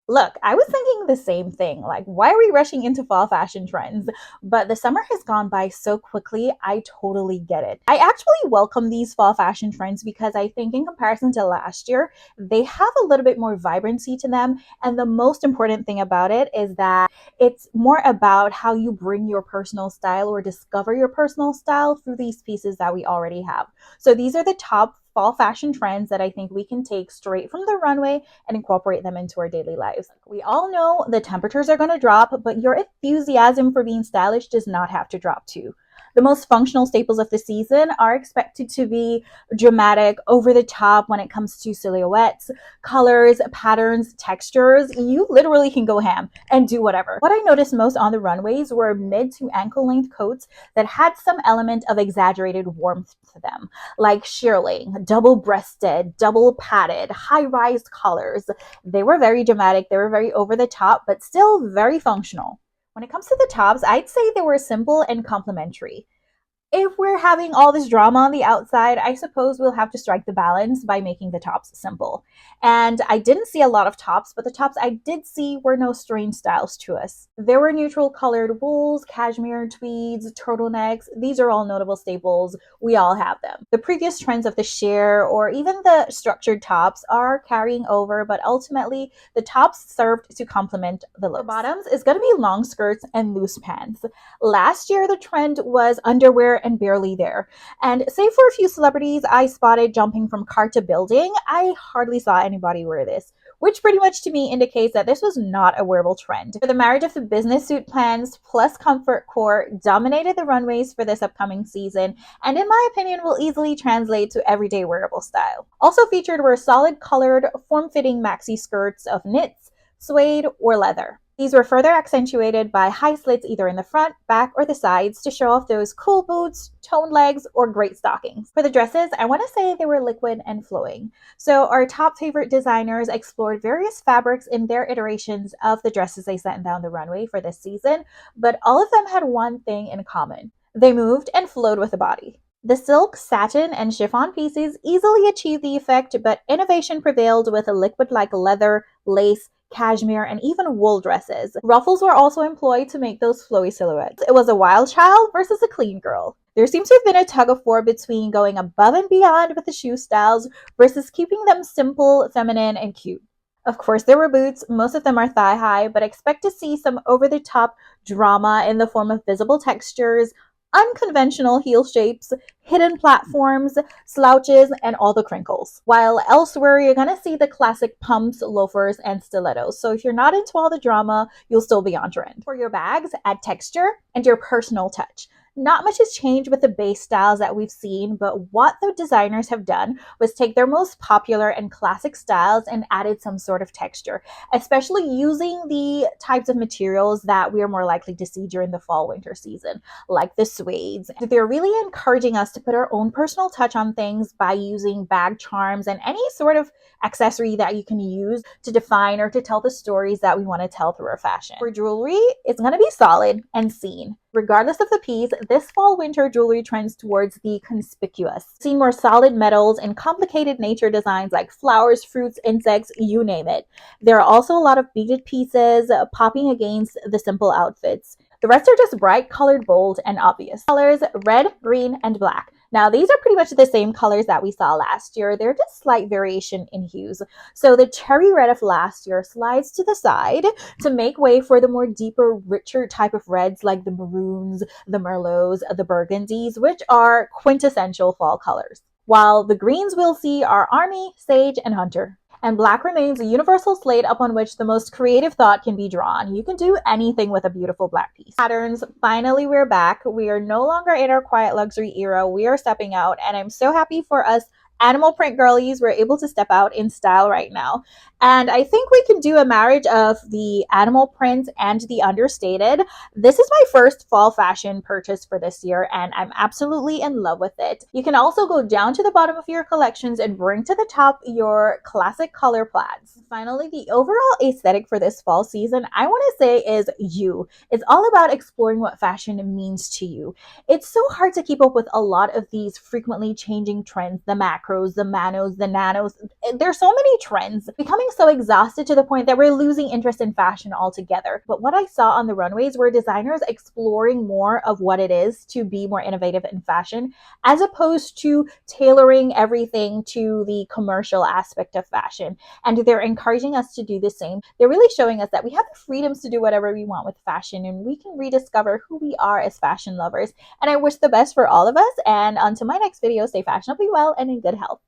Look, I was thinking the same thing. Like, why are we rushing into fall fashion trends? But the summer has gone by so quickly. I totally get it. I actually welcome these fall fashion trends because I think, in comparison to last year, they have a little bit more vibrancy to them. And the most important thing about it is that it's more about how you bring your personal style or discover your personal style through these pieces that we already have. So, these are the top fall fashion trends that I think we can take straight from the runway and incorporate them into our daily lives. We all know the temperatures are going to drop, but your enthusiasm for being stylish does not have to drop too. The most functional staples of the season are expected to be dramatic, over the top when it comes to silhouettes, colors, patterns, textures. You literally can go ham and do whatever. What I noticed most on the runways were mid to ankle length coats that had some element of exaggerated warmth to them, like shearling, double breasted, double padded, high rise collars. They were very dramatic, they were very over the top, but still very functional. When it comes to the tops, I'd say they were simple and complementary. If we're having all this drama on the outside, I suppose we'll have to strike the balance by making the tops simple. And I didn't see a lot of tops, but the tops I did see were no strange styles to us. There were neutral colored wools, cashmere, tweeds, turtlenecks. These are all notable staples. We all have them. The previous trends of the sheer or even the structured tops are carrying over, but ultimately the tops served to complement the looks. The bottoms is going to be long skirts and loose pants. Last year, the trend was underwear and barely there. And save for a few celebrities I spotted jumping from car to building, I hardly saw anybody wear this, which pretty much to me indicates that this was not a wearable trend. For the marriage of the business suit plans plus comfort core dominated the runways for this upcoming season, and in my opinion will easily translate to everyday wearable style. Also featured were solid colored, form-fitting maxi skirts of knits, suede, or leather. These were further accentuated by high slits either in the front, back, or the sides to show off those cool boots, toned legs, or great stockings. For the dresses, I want to say they were liquid and flowing. So our top favorite designers explored various fabrics in their iterations of the dresses they sent down the runway for this season, but all of them had one thing in common. They moved and flowed with the body. The silk, satin, and chiffon pieces easily achieved the effect, but innovation prevailed with a liquid like leather, lace, cashmere, and even wool dresses. Ruffles were also employed to make those flowy silhouettes. It was a wild child versus a clean girl. There seems to have been a tug of war between going above and beyond with the shoe styles versus keeping them simple, feminine, and cute. Of course, there were boots. Most of them are thigh high, but expect to see some over the top drama in the form of visible textures, unconventional heel shapes, hidden platforms, slouches, and all the crinkles. While elsewhere, you're going to see the classic pumps, loafers, and stilettos. So if you're not into all the drama, you'll still be on trend. For your bags, add texture and your personal touch. Not much has changed with the base styles that we've seen, but what the designers have done was take their most popular and classic styles and added some sort of texture, especially using the types of materials that we are more likely to see during the fall winter season, like the suedes. They're really encouraging us to put our own personal touch on things by using bag charms and any sort of accessory that you can use to define or to tell the stories that we want to tell through our fashion. For jewelry, it's going to be solid and seen. Regardless of the piece, this fall winter jewelry trends towards the conspicuous. Seeing more solid metals and complicated nature designs like flowers, fruits, insects, you name it. There are also a lot of beaded pieces popping against the simple outfits. The rest are just bright colored, bold, and obvious. Colors red, green, and black. Now, these are pretty much the same colors that we saw last year. They're just slight variation in hues. So the cherry red of last year slides to the side to make way for the more deeper, richer type of reds like the maroons, the merlots, the burgundies, which are quintessential fall colors. While the greens we'll see are army, sage, and hunter. And black remains a universal slate upon which the most creative thought can be drawn. You can do anything with a beautiful black piece. Patterns, finally we're back. We are no longer in our quiet luxury era. We are stepping out, and I'm so happy for us animal print girlies. We're able to step out in style right now. And I think we can do a marriage of the animal print and the understated. This is my first fall fashion purchase for this year, and I'm absolutely in love with it. You can also go down to the bottom of your collections and bring to the top your classic color plaids. Finally, the overall aesthetic for this fall season, I want to say, is you. It's all about exploring what fashion means to you. It's so hard to keep up with a lot of these frequently changing trends, the macro macros, the manos, the nanos. There's so many trends, becoming so exhausted to the point that we're losing interest in fashion altogether. But what I saw on the runways were designers exploring more of what it is to be more innovative in fashion, as opposed to tailoring everything to the commercial aspect of fashion. And they're encouraging us to do the same. They're really showing us that we have the freedoms to do whatever we want with fashion, and we can rediscover who we are as fashion lovers. And I wish the best for all of us. And until my next video, stay fashionably well and in good health.